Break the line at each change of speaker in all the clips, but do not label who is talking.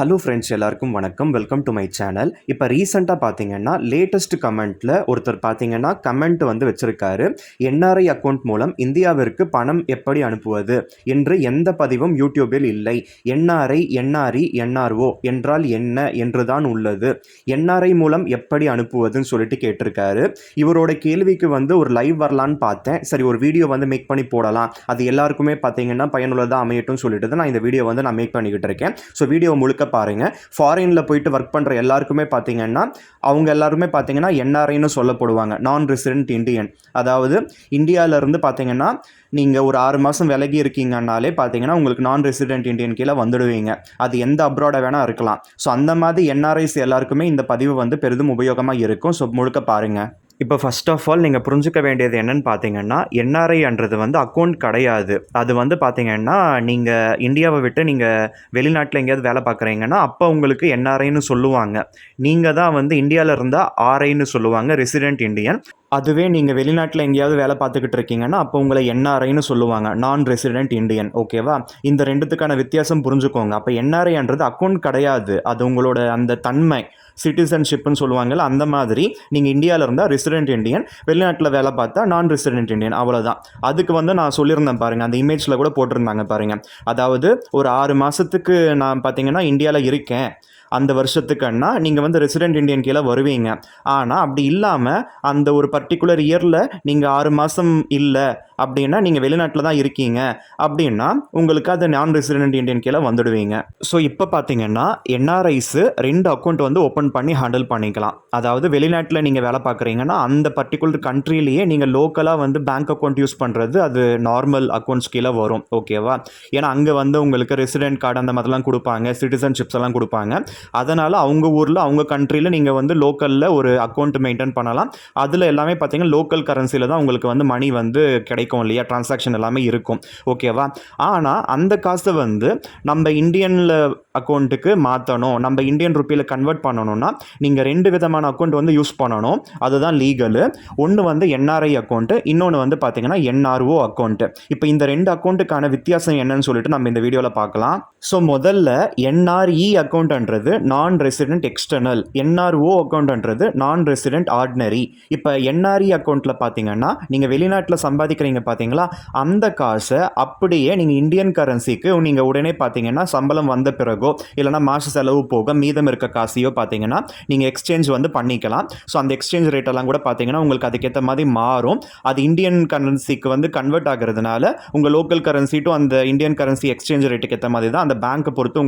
Hello friends, எல்லாருக்கும் வணக்கம். Welcome to my channel. இப்போ ரீசெண்டாக பார்த்தீங்கன்னா லேட்டஸ்ட் கமெண்ட்டில் ஒருத்தர் பார்த்தீங்கன்னா கமெண்ட் வந்து வச்சுருக்காரு. என்ஆர்ஐ அக்கௌண்ட் மூலம் இந்தியாவிற்கு பணம் எப்படி அனுப்புவது என்று எந்த பதிவும் யூடியூபில் இல்லை. என்ஆர்ஐ, என்ஆர்இ, என்ஆர்ஓ என்றால் என்ன என்று தான் உள்ளது. என்ஆர்ஐ மூலம் எப்படி அனுப்புவதுன்னு சொல்லிட்டு கேட்டிருக்காரு. இவரோட கேள்விக்கு வந்து ஒரு லைவ் வரலான்னு பார்த்தேன். சரி, ஒரு வீடியோ வந்து மேக் பண்ணி போடலாம், அது எல்லாருக்குமே பார்த்தீங்கன்னா பயனுள்ளதாக அமையட்டும் சொல்லிட்டு தான் நான் இந்த வீடியோ வந்து நான் மேக் பண்ணிக்கிட்டு இருக்கேன். ஸோ வீடியோ முழுக்க பாருங்க. ஃபாரின்ல போயிட்டு ஒர்க் பண்ற எல்லாருக்குமே பாத்தீங்கன்னா அவங்க எல்லாருமே பாத்தீங்கன்னா என்ஆர்ஐன்னு சொல்லப்படுவாங்க, நான் ரெசிடென்ட் இந்தியன். அதாவது இந்தியால இருந்து பாத்தீங்கன்னா நீங்க ஒரு 6 மாசம் விலகி இருக்கீங்கன்னாலே பாத்தீங்கன்னா உங்களுக்கு நான் ரெசிடென்ட் இந்தியன் கீழே வந்துடுவீங்க. அது எந்த அப்ராட வேணா இருக்கலாம். ஸோ அந்த மாதிரி என்ஆர்ஐஸ் எல்லாருக்குமே இந்த பதிவு வந்து பெரிதும் உபயோகமா இருக்கும். ஸோ முழுக்க பாருங்க. இப்போ ஃபர்ஸ்ட் ஆஃப் ஆல் நீங்கள் புரிஞ்சுக்க வேண்டியது என்னன்னு பார்த்தீங்கன்னா, என்ஆர்ஐன்றது வந்து அக்கௌண்ட் கிடையாது. அது வந்து பார்த்தீங்கன்னா நீங்கள் இந்தியாவை விட்டு நீங்கள் வெளிநாட்டில் எங்கேயாவது வேலை பார்க்குறீங்கன்னா அப்போ உங்களுக்கு என்ஆர்ஐன்னு சொல்லுவாங்க. நீங்கள் தான் வந்து இந்தியாவில் இருந்தால் ஆர்ஐன்னு சொல்லுவாங்க, ரெசிடென்ட் இந்தியன். அதுவே நீங்கள் வெளிநாட்டில் எங்கேயாவது வேலை பார்த்துக்கிட்டு இருக்கீங்கன்னா அப்போ உங்களை என்ஆர்ஐன்னு சொல்லுவாங்க, நான் ரெசிடென்ட் இந்தியன். ஓகேவா? இந்த ரெண்டுத்துக்கான வித்தியாசம் புரிஞ்சுக்கோங்க. அப்போ என்ஆர்ஐன்றது அக்கௌண்ட் கிடையாது, அது உங்களோட அந்த தன்மை, சிட்டிசன்ஷிப்னு சொல்லுவாங்கல்ல, அந்த மாதிரி நீங்கள் இந்தியாவில் இருந்தால் ரெசிடென்ட் இந்தியன், வெளிநாட்டில் வேலை பார்த்தா நான் ரெசிடென்ட் இந்தியன், அவ்வளோதான். அதுக்கு வந்து நான் சொல்லியிருந்தேன் பாருங்கள், அந்த இமேஜில் கூட போட்டிருந்தாங்க பாருங்கள். அதாவது ஒரு 6 மாதத்துக்கு நான் பார்த்தீங்கன்னா இந்தியாவில் இருக்கேன், அந்த வருஷத்துக்குன்னா நீங்கள் வந்து ரெசிடென்ட் இந்தியன் கீழே வருவீங்க. ஆனால் அப்படி இல்லாமல் அந்த ஒரு பர்டிகுலர் இயரில் நீங்கள் 6 மாதம் இல்லை அப்படின்னா நீங்கள் வெளிநாட்டில் தான் இருக்கீங்க அப்படின்னா உங்களுக்கு அது நான் ரெசிடென்ட் இந்தியன் கீழே வந்துடுவீங்க. ஸோ இப்போ பார்த்தீங்கன்னா என்ஆர்ஐஸு 2 அக்கௌண்ட் வந்து ஓப்பன் பண்ணி ஹேண்டில் பண்ணிக்கலாம். அதாவது வெளிநாட்டில் நீங்கள் வேலை பார்க்குறீங்கன்னா அந்த பர்டிகுலர் கண்ட்ரிலேயே நீங்கள் லோக்கலாக வந்து பேங்க் அக்கௌண்ட் யூஸ் பண்ணுறது அது நார்மல் அக்கௌண்ட்ஸ் கீழே வரும். ஓகேவா? ஏன்னா அங்கே வந்து உங்களுக்கு ரெசிடென்ட் கார்டு அந்த மாதிரிலாம் கொடுப்பாங்க, சிட்டிசன்ஷிப்ஸ் எல்லாம் கொடுப்பாங்க. அதனால் அவங்க ஊரில் அவங்க கண்ட்ரியில் நீங்கள் வந்து லோக்கலில் ஒரு அக்கௌண்ட் மெயின்டைன் பண்ணலாம். அதில் எல்லாமே பார்த்தீங்கன்னா லோக்கல் கரன்சியில் தான் உங்களுக்கு வந்து மணி வந்து கிடைக்கும் இல்லையா, டிரான்சாக்ஷன் எல்லாமே இருக்கும். ஓகேவா? ஆனால் அந்த காசை வந்து நம்ம இந்தியனில் அக்கௌண்ட்டுக்கு மாற்றணும், நம்ம இந்தியன் ருப்பியில் கன்வெர்ட் பண்ணணும்னா நீங்கள் 2 விதமான அக்கௌண்ட் வந்து யூஸ் பண்ணணும். அதுதான் லீகலு. ஒன்று வந்து என்ஆர்ஐ அக்கௌண்ட்டு, இன்னொன்று வந்து பார்த்தீங்கன்னா என்ஆர்ஓ அக்கௌண்ட்டு. இப்போ இந்த 2 அக்கௌண்ட்டுக்கான வித்தியாசம் என்னன்னு சொல்லிட்டு நம்ம இந்த வீடியோவில் பார்க்கலாம். ஸோ முதல்ல என்ஆர்இ அக்கௌண்ட்ன்றது நான் ரெசிடென்ட் எக்ஸ்டர்னல், என்ஆர்ஓ அக்கௌண்ட்ன்றது நான் ரெசிடென்ட் ஆர்டினரி. இப்போ என்ஆர்இ அக்கௌண்ட்டில் பார்த்தீங்கன்னா நீங்கள் வெளிநாட்டில் சம்பாதிக்கிறீங்க பார்த்தீங்களா, அந்த காசை அப்படியே நீங்கள் இந்தியன் கரன்சிக்கு நீங்கள் உடனே பார்த்தீங்கன்னா சம்பளம் வந்த பிறகோ இல்லைனா மாத செலவு போக மீதம் இருக்க காசையோ பார்த்தீங்கன்னா நீங்கள் எக்ஸ்சேஞ்ச் வந்து பண்ணிக்கலாம். ஸோ அந்த எக்ஸ்சேஞ்ச் ரேட்டெல்லாம் கூட பார்த்தீங்கன்னா உங்களுக்கு அதுக்கேற்ற மாதிரி மாறும். அது இந்தியன் கரன்சிக்கு வந்து கன்வெர்ட் ஆகிறதுனால உங்கள் லோக்கல் கரன்சி டு அந்த இந்தியன் கரன்சி எக்ஸ்சேஞ்ச் ரேட்டுக்கு ஏற்ற மாதிரி தான் அந்த பேங்க்கை பொறுத்து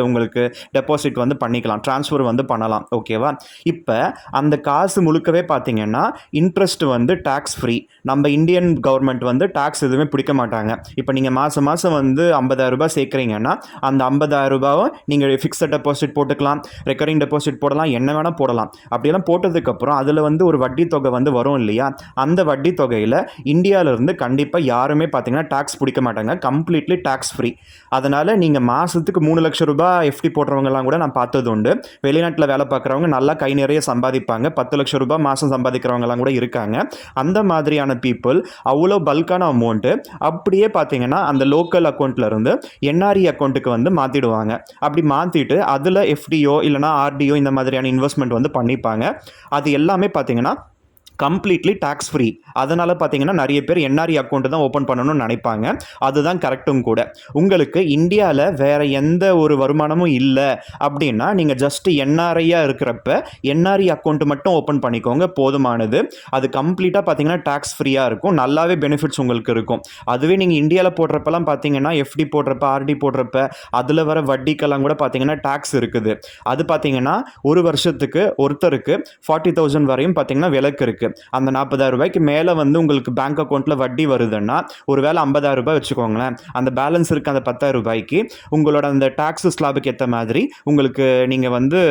உங்களுக்கு டெபாசிட் வந்து பண்ணிக்கலாம், ட்ரான்ஸ்ஃபர் வந்து பண்ணலாம். ஓகேவா? இப்போ அந்த காசு முழுக்கவே பார்த்தீங்கன்னா இன்ட்ரெஸ்ட் வந்து டேக்ஸ் ஃப்ரீ. நம்ம இந்தியன் கவர்மெண்ட் வந்து டேக்ஸ் எதுவுமே பிடிக்க மாட்டாங்க. இப்போ நீங்கள் மாதம் மாதம் வந்து 50,000 ரூபாய் சேர்க்குறீங்கன்னா அந்த 50,000 ரூபாவை நீங்கள் ஃபிக்ஸட் டெபாசிட் போட்டுக்கலாம், ரெக்கரிங் டெபாசிட் போடலாம், என்ன வேணால் போடலாம். அப்படியெல்லாம் போட்டதுக்கப்புறம் அதில் வந்து ஒரு வட்டி தொகை வந்து வரும் இல்லையா, அந்த வட்டி தொகையில் இந்தியாவிலேருந்து கண்டிப்பாக யாருமே பார்த்தீங்கன்னா டேக்ஸ் பிடிக்க மாட்டாங்க, கம்ப்ளீட்லி டேக்ஸ் ஃப்ரீ. அதனால் நீங்கள் மாதத்துக்கு 3 லட்சம் ரூபாய் எஃப்டி போடுறவங்கலாம் கூட நான் பார்த்தது உண்டு. வெளிநாட்டில் வேலை பார்க்குறவங்க நல்லா கை நிறைய சம்பாதிப்பாங்க, 10 லட்சம் ரூபாய் மாதம் சம்பாதிக்கிறவங்கலாம் கூட இருக்காங்க. அந்த மாதிரியான பீப்புள் அவ்வளோ பல்கான அமௌண்ட்டு அப்படியே பார்த்தீங்கன்னா அந்த லோக்கல் அக்கௌண்ட்டில் இருந்து என்ஆர்இ அக்கௌண்ட்டுக்கு வந்து மாற்றிடுவாங்க. அப்படி மாற்றிட்டு அதில் எஃப்டிஓ இல்லைனா ஆர்டிஓ இந்த மாதிரியான இன்வெஸ்ட்மெண்ட் வந்து பண்ணிப்பாங்க. அது எல்லாமே பார்த்தீங்கன்னா கம்ப்ளீட்லி டேக்ஸ் ஃப்ரீ. அதனால் பார்த்தீங்கன்னா நிறைய பேர் என்ஆர்இ அக்கௌண்ட்டு தான் ஓப்பன் பண்ணணும்னு நினைப்பாங்க. அதுதான் கரெக்டும் கூட. உங்களுக்கு இந்தியாவில் வேறு எந்த ஒரு வருமானமும் இல்லை அப்படின்னா நீங்கள் ஜஸ்ட் என்ஆர்ஐயாக இருக்கிறப்ப என்ஆர்இ அக்கௌண்ட் மட்டும் ஓப்பன் பண்ணிக்கோங்க, போதுமானது. அது கம்ப்ளீட்டாக பார்த்தீங்கன்னா டேக்ஸ் ஃப்ரீயாக இருக்கும், நல்லாவே பெனிஃபிட்ஸ் உங்களுக்கு இருக்கும். அதுவே நீங்கள் இந்தியாவில் போடுறப்பெல்லாம் பார்த்தீங்கன்னா எஃப்டி போடுறப்ப ஆர்டி போடுறப்ப அதில் வர வட்டிக்கெல்லாம் கூட பார்த்தீங்கன்னா டேக்ஸ் இருக்குது. அது பார்த்தீங்கன்னா ஒரு வருஷத்துக்கு ஒருத்தருக்கு 40,000 வரையும் பார்த்தீங்கன்னா விலக்கு இருக்குது. அந்த 40,000 ரூபாய்க்கு மேலே வந்து உங்களுக்கு பேங்க் அக்கௌண்ட்டில் வட்டி வருதுன்னா ஒரு வேளை 50,000 ரூபாய் வச்சுக்கோங்களேன், அந்த பேலன்ஸ் இருக்க அந்த 10,000 ரூபாய்க்கு உங்களோட அந்த டேக்ஸ் ஸ்லாபுக்கு ஏற்ற மாதிரி உங்களுக்கு நீங்கள் வந்து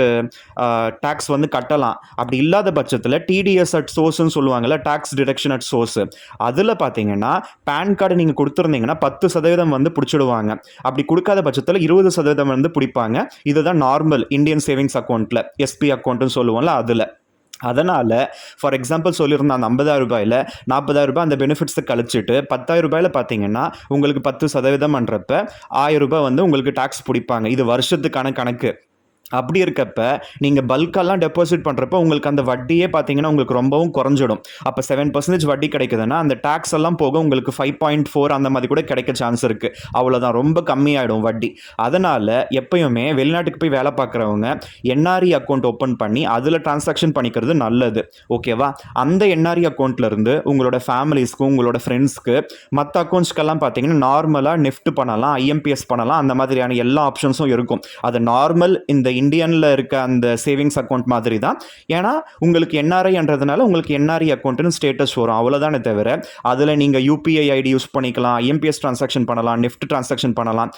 டேக்ஸ் வந்து கட்டலாம். அப்படி இல்லாத பட்சத்தில் டிடிஎஸ் அட் சோர்ஸ்ன்னு சொல்லுவாங்கள்ல, டேக்ஸ் டிடக்ஷன் அட் சோர்ஸ், அதில் பார்த்தீங்கன்னா பேன் கார்டு நீங்கள் கொடுத்துருந்தீங்கன்னா 10% வந்து பிடிச்சிடுவாங்க. அப்படி கொடுக்காத பட்சத்தில் 20% வந்து பிடிப்பாங்க. இதுதான் நார்மல் இந்தியன் சேவிங்ஸ் அக்கௌண்ட்டில், எஸ்பி அக்கௌண்ட்டுன்னு சொல்லுவோம்ல அதில். அதனால் ஃபார் எக்ஸாம்பிள் சொல்லியிருந்த அந்த 50,000 ரூபாயில் 40,000 அந்த பெனிஃபிட்ஸை கழிச்சிட்டு 10,000 ரூபாயில் பார்த்தீங்கன்னா உங்களுக்கு 10% 1,000 ரூபாய் வந்து உங்களுக்கு டாக்ஸ் பிடிப்பாங்க. இது வருஷத்துக்கான கணக்கு. அப்படி இருக்கப்ப நீங்கள் பல்கெல்லாம் டெபாசிட் பண்ணுறப்ப உங்களுக்கு அந்த வட்டியே பார்த்தீங்கன்னா உங்களுக்கு ரொம்பவும் குறைஞ்சிடும். அப்போ 7% வட்டி கிடைக்குதுன்னா அந்த டேக்ஸ் எல்லாம் போக உங்களுக்கு 5.4 அந்த மாதிரி கூட கிடைக்க சான்ஸ் இருக்குது. அவ்வளோதான், ரொம்ப கம்மியாயிடும் வட்டி. அதனால் எப்பயுமே வெளிநாட்டுக்கு போய் வேலை பார்க்குறவங்க என்ஆர்இ அக்கௌண்ட் ஓப்பன் பண்ணி அதில் டிரான்சாக்ஷன் பண்ணிக்கிறது நல்லது. ஓகேவா? அந்த என்ஆர்இ அக்கௌண்ட்லேருந்து உங்களோட ஃபேமிலிஸ்க்கு, உங்களோட ஃப்ரெண்ட்ஸ்க்கு, மற்ற அக்கௌண்ட்ஸ்க்கெல்லாம் பார்த்தீங்கன்னா நார்மலாக நெஃப்ட் பண்ணலாம், ஐஎம்பிஎஸ் பண்ணலாம், அந்த மாதிரியான எல்லா ஆப்ஷன்ஸும் இருக்கும். அது நார்மல் இந்த இந்தியனில் இருக்க அந்த சேவிங்ஸ் அக்கௌண்ட் மாதிரி தான். ஏன்னா உங்களுக்கு என்ஆர்ஐன்றதுனால உங்களுக்கு என்ஆர்இ அக்கௌண்ட்னு ஸ்டேட்டஸ் வரும், அவ்வளோதானே தவிர அதில் நீங்கள் யூபிஐ ஐடி யூஸ் பண்ணிக்கலாம், ஐஎம்பிஎஸ் ட்ரான்சாக்ஷன் பண்ணலாம், நெஃப்ட் ட்ரான்சாக்ஷன் பண்ணலாம்.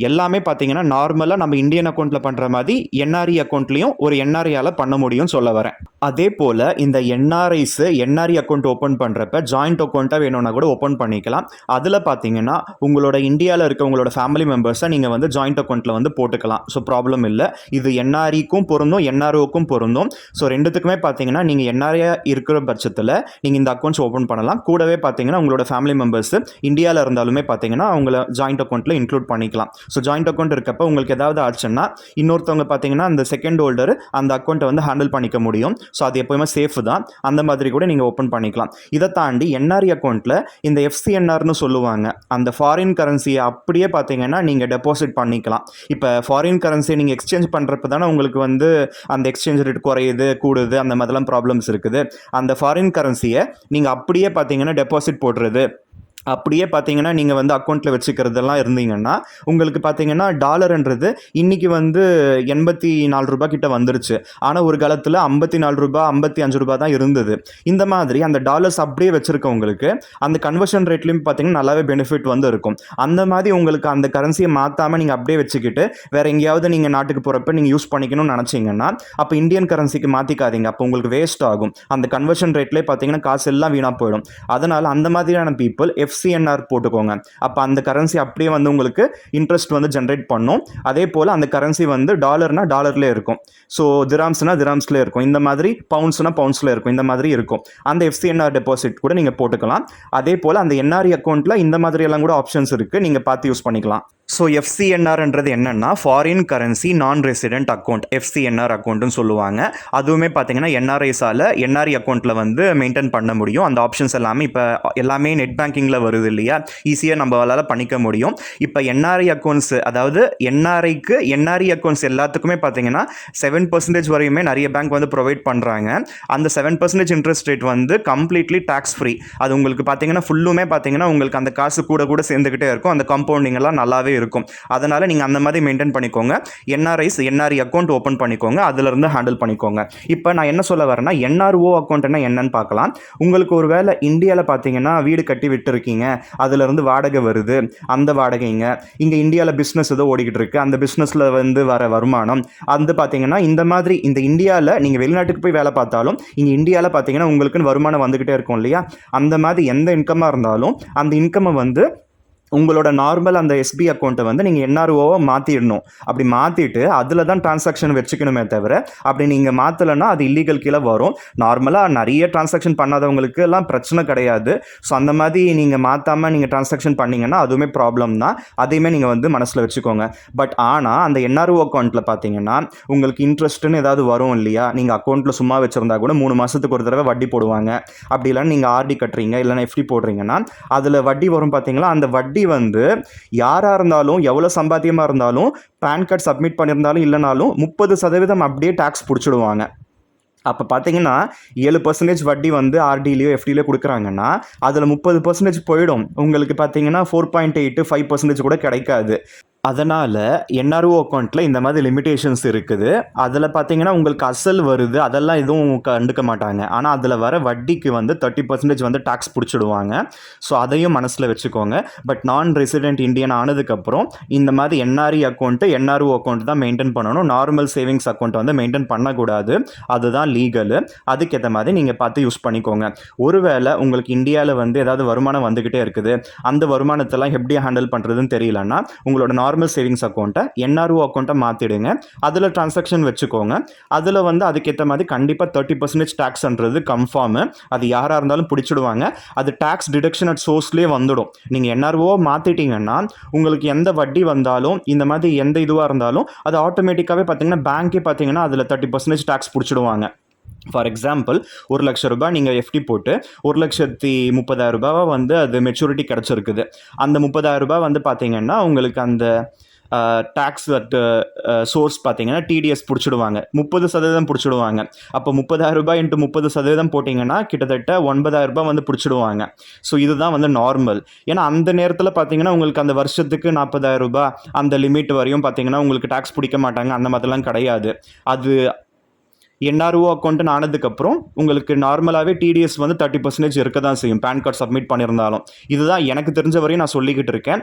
எல்லாமே பார்த்தீங்கன்னா நார்மலாக நம்ம இந்தியன் அக்கௌண்ட்டில் பண்ணுற மாதிரி என்ஆர்இ அக்கௌண்ட்லேயும் ஒரு என்ஆர்ஐயால் பண்ண முடியும்னு சொல்ல வரேன். அதே போல் இந்த என்ஆர்இ அக்கௌண்ட் ஓப்பன் பண்ணுறப்ப ஜாயிண்ட் அக்கௌண்ட்டாக வேணும்னா கூட ஓப்பன் பண்ணிக்கலாம். அதில் பார்த்தீங்கன்னா உங்களோட இந்தியாவில் இருக்க உங்களோட ஃபேமிலி மெம்பர்ஸை நீங்கள் வந்து ஜாயிண்ட் அக்கௌண்ட்டில் வந்து போட்டுக்கலாம். ஸோ ப்ராப்ளம் இல்லை. இது என்ஆர்இக்கும் பொருந்தும், என்ஆர்ஓக்கும் பொருந்தும். ஸோ ரெண்டுத்துக்குமே பார்த்தீங்கன்னா நீங்கள் என்ஆர்ஐ இருக்கிற பட்சத்தில் நீங்கள் இந்த அக்கௌண்ட்ஸ் ஓப்பன் பண்ணலாம். கூடவே பார்த்தீங்கன்னா உங்களோட ஃபேமிலி மெம்பர்ஸ் இந்தியாவில் இருந்தாலுமே பார்த்தீங்கன்னா அவங்கள ஜாயிண்ட் அக்கௌண்ட்டில் இன்க்ளூட் பண்ணிக்கலாம். ஸோ ஜாயிண்ட் அக்கௌண்ட் இருக்கப்போ உங்களுக்கு ஏதாவது ஆச்சுன்னா இன்னொருத்தவங்க பார்த்தீங்கன்னா அந்த செகண்ட் ஹோல்டர் அந்த அக்கௌண்ட்டை வந்து ஹேண்டில் பண்ணிக்க முடியும். ஸோ அது எப்போயுமே சேஃப் தான். அந்த மாதிரி கூட நீங்கள் ஓப்பன் பண்ணிக்கலாம். இதை தாண்டி என்ஆர்இ அக்கௌண்ட்டில் இந்த எஃப்சிஎன்ஆர்னு சொல்லுவாங்க, அந்த ஃபாரின் கரன்சியை அப்படியே பார்த்தீங்கன்னா நீங்கள் டெபாசிட் பண்ணிக்கலாம். இப்போ ஃபாரின் கரன்சியை நீங்கள் எக்ஸ்சேஞ்ச் பண்ணுறப்ப தானே உங்களுக்கு வந்து அந்த எக்ஸ்சேஞ்ச் ரேட் குறையுது, கூடுது, அந்த மாதிரிலாம் ப்ராப்ளம்ஸ் இருக்குது. அந்த ஃபாரின் கரன்சியை நீங்கள் அப்படியே பார்த்தீங்கன்னா டெபாசிட் போடுறது, அப்படியே பார்த்தீங்கன்னா நீங்கள் வந்து அக்கௌண்ட்டில் வச்சுக்கிறதெல்லாம் இருந்தீங்கன்னா உங்களுக்கு பார்த்தீங்கன்னா டாலர்ன்றது இன்றைக்கி வந்து 84 ரூபா கிட்ட வந்துருச்சு. ஆனால் ஒரு காலத்தில் 54 ரூபா 55 ரூபா தான் இருந்தது. இந்த மாதிரி அந்த டாலர்ஸ் அப்படியே வச்சுருக்கவங்களுக்கு அந்த கன்வர்ஷன் ரேட்லேயும் பார்த்தீங்கன்னா நல்லாவே பெனிஃபிட் வந்து இருக்கும். அந்த மாதிரி உங்களுக்கு அந்த கரன்சியை மாற்றாமல் நீங்கள் அப்படியே வச்சுக்கிட்டு வேறு எங்கேயாவது நீங்கள் நாட்டுக்கு போகிறப்ப நீங்கள் யூஸ் பண்ணிக்கணும்னு நினச்சிங்கன்னா அப்போ இந்தியன் கரன்சிக்கு மாற்றிக்காதீங்க. அப்போ உங்களுக்கு வேஸ்ட் ஆகும். அந்த கன்வர்ஷன் ரேட்லேயே பார்த்தீங்கன்னா காசு எல்லாம் வீணாக போயிடும். அதனால் அந்த மாதிரியான பீப்புள் எஃப்சிஎன்ஆர் போட்டுக்கோங்க. அப்போ அந்த கரன்சி அப்படியே வந்து உங்களுக்கு இன்ட்ரெஸ்ட் வந்து ஜென்ரேட் பண்ணும். அதே போல் அந்த கரன்சி வந்து டாலர்னா டாலர்லேயே இருக்கும், ஸோ திராம்ஸ்னா திராம்ஸ்லேயே இருக்கும், இந்த மாதிரி பவுண்ட்ஸ்னா பவுண்ட்ஸில் இருக்கும், இந்த மாதிரி இருக்கும். அந்த எஃப்சிஎன்ஆர் டெபாசிட் கூட நீங்கள் போட்டுக்கலாம். அதே போல் அந்த என்ஆர்இ அக்கௌண்ட்டில் இந்த மாதிரி எல்லாம் கூட ஆப்ஷன்ஸ் இருக்குது, நீங்கள் பார்த்து யூஸ் பண்ணிக்கலாம். ஸோ எஃப்சிஎன்ஆர்ன்றது என்னென்னா foreign currency non resident account, FCNR அக்கௌண்ட்டுன்னு சொல்லுவாங்க. அதுவுமே பார்த்தீங்கன்னா என்ஆர்ஐஸால் என்ஆர்இ அக்கௌண்ட்டில் வந்து மெயின்டைன் பண்ண முடியும். அந்த ஆப்ஷன்ஸ் எல்லாமே இப்போ எல்லாமே நெட் பேங்கிங்கில் வருது இல்லையா, ஈஸியாக நம்மளால் பண்ணிக்க முடியும். இப்போ என்ஆர்இ அக்கௌண்ட்ஸ், அதாவது என்ஆர்ஐக்கு என்ஆர்இ அக்கௌண்ட்ஸ் எல்லாத்துக்குமே பார்த்தீங்கன்னா 7% வரையுமே நிறைய பேங்க் வந்து ப்ரொவைட் பண்ணுறாங்க. அந்த 7% இன்ட்ரெஸ்ட் ரேட் வந்து கம்ப்ளீட்லி டேக்ஸ் ஃப்ரீ. அது உங்களுக்கு பார்த்தீங்கன்னா ஃபுல்லுமே பார்த்தீங்கன்னா உங்களுக்கு அந்த காசு கூட கூட சேர்ந்துக்கிட்டே இருக்கும். அந்த கம்பவுண்டிங் எல்லாம் நல்லாவே இருக்கும். அதனால் நீங்கள் அந்த மாதிரி மெயின்டைன் பண்ணிக்கோங்க. என்ஆர்இ அக்கௌண்ட் ஓப்பன் பண்ணிக்கோங்க, அதிலிருந்து ஹேண்டில் பண்ணிக்கோங்க. இப்போ நான் என்ன சொல்ல வரேன்னா என்ஆர்ஓ அக்கௌண்ட்னா என்னன்னு பார்க்கலாம். உங்களுக்கு ஒரு வேளை இந்தியாவில் பார்த்தீங்கன்னா வீடு கட்டி விட்டுருக்கீங்க, அதிலிருந்து வாடகை வருது, அந்த வாடகைங்க இங்கே இந்தியாவில் பிஸ்னஸ் ஏதோ ஓடிக்கிட்டு இருக்கு, அந்த பிஸ்னஸில் வந்து வர வருமானம் வந்து பார்த்தீங்கன்னா இந்த மாதிரி இந்த இந்தியாவில் நீங்கள் வெளிநாட்டுக்கு போய் வேலை பார்த்தாலும் இங்கே இந்தியாவில் பார்த்தீங்கன்னா உங்களுக்குன்னு வருமானம் வந்துக்கிட்டே இருக்கும் இல்லையா, அந்த மாதிரி எந்த இன்கமாக இருந்தாலும் அந்த இன்கம்மை வந்து உங்களோட நார்மல் அந்த எஸ்பி அக்கௌண்ட்டை வந்து நீங்கள் என்ஆர்ஓவை மாற்றிடணும். அப்படி மாற்றிட்டு அதில் தான் டிரான்சாக்ஷன் வச்சுக்கணுமே தவிர அப்படி நீங்கள் மாற்றலைன்னா அது இல்லீகல் கீழே வரும். நார்மலாக நிறைய டிரான்சாக்ஷன் பண்ணாதவங்களுக்கு எல்லாம் பிரச்சனை கிடையாது. ஸோ அந்த மாதிரி நீங்கள் மாற்றாமல் நீங்கள் டிரான்சாக்ஷன் பண்ணிங்கன்னா அதுவுமே ப்ராப்ளம் தான். அதையுமே நீங்கள் வந்து மனசில் வச்சுக்கோங்க. பட் ஆனால் அந்த என்ஆர்ஓ அக்கௌண்ட்டில் பார்த்தீங்கன்னா உங்களுக்கு இன்ட்ரெஸ்ட்டுன்னு ஏதாவது வரும் இல்லையா, நீங்கள் அக்கௌண்ட்டில் சும்மா வச்சுருந்தா கூட 3 மாதத்துக்கு ஒரு தடவை வட்டி போடுவாங்க. அப்படி இல்லைன்னா நீங்கள் ஆர்டி கட்டுறீங்க இல்லைன்னா எஃப்டி போடுறீங்கன்னா அதில் வட்டி வரும் பார்த்தீங்களா, அந்த வட்டி வந்து யாராக இருந்தாலும் எவ்வளோ சம்பாத்தியமாக இருந்தாலும் பேன் கார்டு சப்மிட் பண்ணியிருந்தாலும் இல்லைனாலும் 30% அப்படியே டேக்ஸ் பிடிச்சிடுவாங்க. அப்போ பார்த்தீங்கன்னா 7% வட்டி வந்து ஆர்டிலையோ எஃப்டிலையோ கொடுக்குறாங்கன்னா அதில் 30% போயிடும். உங்களுக்கு பார்த்தீங்கன்னா 4.8 5% கூட கிடைக்காது. அதனால் என்ஆர்ஓ அக்கௌண்ட்டில் இந்த மாதிரி லிமிட்டேஷன்ஸ் இருக்குது. அதில் பார்த்தீங்கன்னா உங்களுக்கு அசல் வருது, அதெல்லாம் எதுவும் கண்டுக்க மாட்டாங்க. ஆனால் அதில் வர வட்டிக்கு வந்து 30% வந்து டேக்ஸ் பிடிச்சிடுவாங்க. ஸோ அதையும் மனசில் வச்சுக்கோங்க. பட் நான் ரெசிடென்ட் இந்தியன் ஆனதுக்கப்புறம் இந்த மாதிரி என்ஆர்ஓ அக்கௌண்ட் தான் மெயின்டைன் பண்ணணும். நார்மல் சேவிங்ஸ் அக்கௌண்ட் வந்து மெயின்டைன் பண்ணக்கூடாது, அதுதான் லீகலு. அதுக்கேற்ற மாதிரி நீங்கள் பார்த்து யூஸ் பண்ணிக்கோங்க. ஒருவேளை உங்களுக்கு இந்தியாவில் வந்து ஏதாவது வருமானம் வந்துக்கிட்டே இருக்குது, அந்த வருமானத்தெல்லாம் எப்படி ஹேண்டில் பண்ணுறதுன்னு தெரியலன்னா உங்களோட நார்மல் சேவிங்ஸ் அக்கௌண்ட்டை என்ஆர்ஓ அக்கௌண்ட்டை மாற்றிடுங்க. அதில் ட்ரான்சாக்ஷன் வச்சுக்கோங்க. அதில் வந்து அதுக்கேற்ற மாதிரி கண்டிப்பாக 30% டேக்ஸ்ன்றது கன்ஃபார்மு. அது யாராக இருந்தாலும் பிடிச்சிடுவாங்க. அது டேக்ஸ் டிடக்ஷன் அட் சோர்ஸ்லேயே வந்துடும். நீங்கள் என்ஆர்ஓ மாற்றிட்டீங்கன்னா உங்களுக்கு எந்த வட்டி வந்தாலும் இந்த மாதிரி எந்த இதுவாக இருந்தாலும் அது ஆட்டோமேட்டிக்காகவே பார்த்தீங்கன்னா பேங்க்கே பார்த்தீங்கன்னா அதில் 30% டேக்ஸ் பிடிச்சிடுவாங்க. ஃபார் எக்ஸாம்பிள், ₹1,00,000 நீங்கள் எஃப்டி போட்டு ₹1,30,000 வந்து அது மெச்சூரிட்டி கிடச்சிருக்குது. அந்த ₹30,000 வந்து பார்த்தீங்கன்னா உங்களுக்கு அந்த டேக்ஸ் சோர்ஸ் பார்த்தீங்கன்னா டிடிஎஸ் பிடிச்சிடுவாங்க. 30% பிடிச்சிடுவாங்க. அப்போ ₹30,000 இன்ட்டு 30% போட்டிங்கன்னா கிட்டத்தட்ட ₹9,000 வந்து பிடிச்சிடுவாங்க. ஸோ இதுதான் வந்து நார்மல். ஏன்னா அந்த நேரத்தில் பார்த்தீங்கன்னா உங்களுக்கு அந்த வருஷத்துக்கு ₹40,000 அந்த லிமிட் வரையும் பார்த்தீங்கன்னா உங்களுக்கு டேக்ஸ் பிடிக்க மாட்டாங்க. அந்த மாதிரிலாம் கிடையாது. அது என்ஆர்ஓ அக்கௌண்ட்டுன்னு ஆனதுக்கப்புறம் உங்களுக்கு நார்மலாகவே டிடிஎஸ் வந்து 30% இருக்க தான் செய்யும், பேன் கார்டு சப்மிட் பண்ணியிருந்தாலும். இதுதான் எனக்கு தெரிஞ்ச வரையும் நான் சொல்லிக்கிட்டு இருக்கேன்.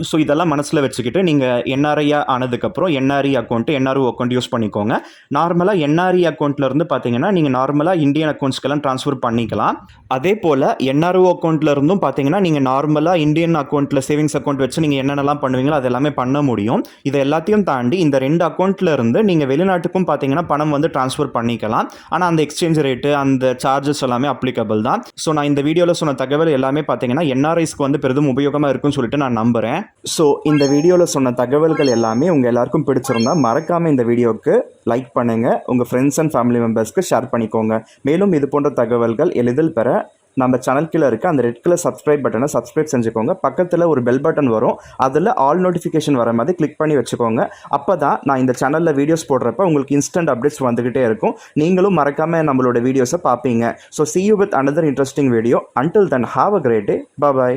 ஸோ இதெல்லாம் மனசில் வச்சுக்கிட்டு நீங்கள் என்ஆர்ஐயாக ஆனதுக்கப்புறம் NRE account, NRO account use பண்ணிக்கோங்க. நார்மலாக என்ஆர்இ அக்கௌண்ட்லேருந்து பார்த்தீங்கன்னா நீங்கள் நார்மலாக இந்தியன் அக்கௌண்ட்ஸ்க்கெல்லாம் ட்ரான்ஸ்ஃபர் பண்ணிக்கலாம். அதே போல் என்ஆர்ஓ அக்கௌண்ட்லேருந்தும் பார்த்தீங்கன்னா நீங்கள் நார்மலாக இந்தியன் அக்கௌண்ட்டில் சேவிங்ஸ் அக்கௌண்ட் வச்சு நீங்கள் என்னென்னலாம் பண்ணுவீங்களோ அது எல்லாமே பண்ண முடியும். இதை எல்லாத்தையும் தாண்டி இந்த 2 அக்கௌண்ட்லேருந்து நீங்கள் வெளிநாட்டுக்கும் பார்த்தீங்கன்னா பணம் வந்து ட்ரான்ஸ்ஃபர் பண்ணிக்கலாம். ஆனால் அந்த எக்ஸ்சேஞ்ச் ரேட்டு, அந்த சார்ஜஸ் எல்லாமே அப்ளிகபிள் தான். ஸோ நான் இந்த வீடியோவில் சொன்ன தகவல் எல்லாமே பார்த்தீங்கன்னா என்ஆர்ஐஸ்க்கு வந்து பெரிதும் உபயோகமாக இருக்குன்னு சொல்லிட்டு நான் நம்புகிறேன். ஸோ இந்த வீடியோவில் சொன்ன தகவல்கள் எல்லாமே உங்கள் எல்லாருக்கும் பிடிச்சிருந்தா மறக்காமல் இந்த வீடியோவுக்கு லைக் பண்ணுங்கள். உங்கள் ஃப்ரெண்ட்ஸ் அண்ட் ஃபேமிலி மெம்பர்ஸ்க்கு ஷேர் பண்ணிக்கோங்க. மேலும் இது போன்ற தகவல்கள் எளிதில் பெற நம்ம சேனல் கீழே இருக்க அந்த ரெட் கலர் சப்ஸ்கிரைப் பட்டனை சப்ஸ்கிரைப் செஞ்சுக்கோங்க. பக்கத்தில் ஒரு பெல் பட்டன் வரும். அதில் ஆல் நோட்டிஃபிகேஷன் வர மாதிரி கிளிக் பண்ணி வச்சுக்கோங்க. அப்போ தான் நான் இந்த சேனலில் வீடியோஸ் போடுறப்ப உங்களுக்கு இன்ஸ்டன்ட் அப்டேட்ஸ் வந்துக்கிட்டே இருக்கும். நீங்களும் மறக்காமல் நம்மளோட வீடியோஸை பார்ப்பீங்க. So see you with another interesting video. Until then, have a great day. Bye bye.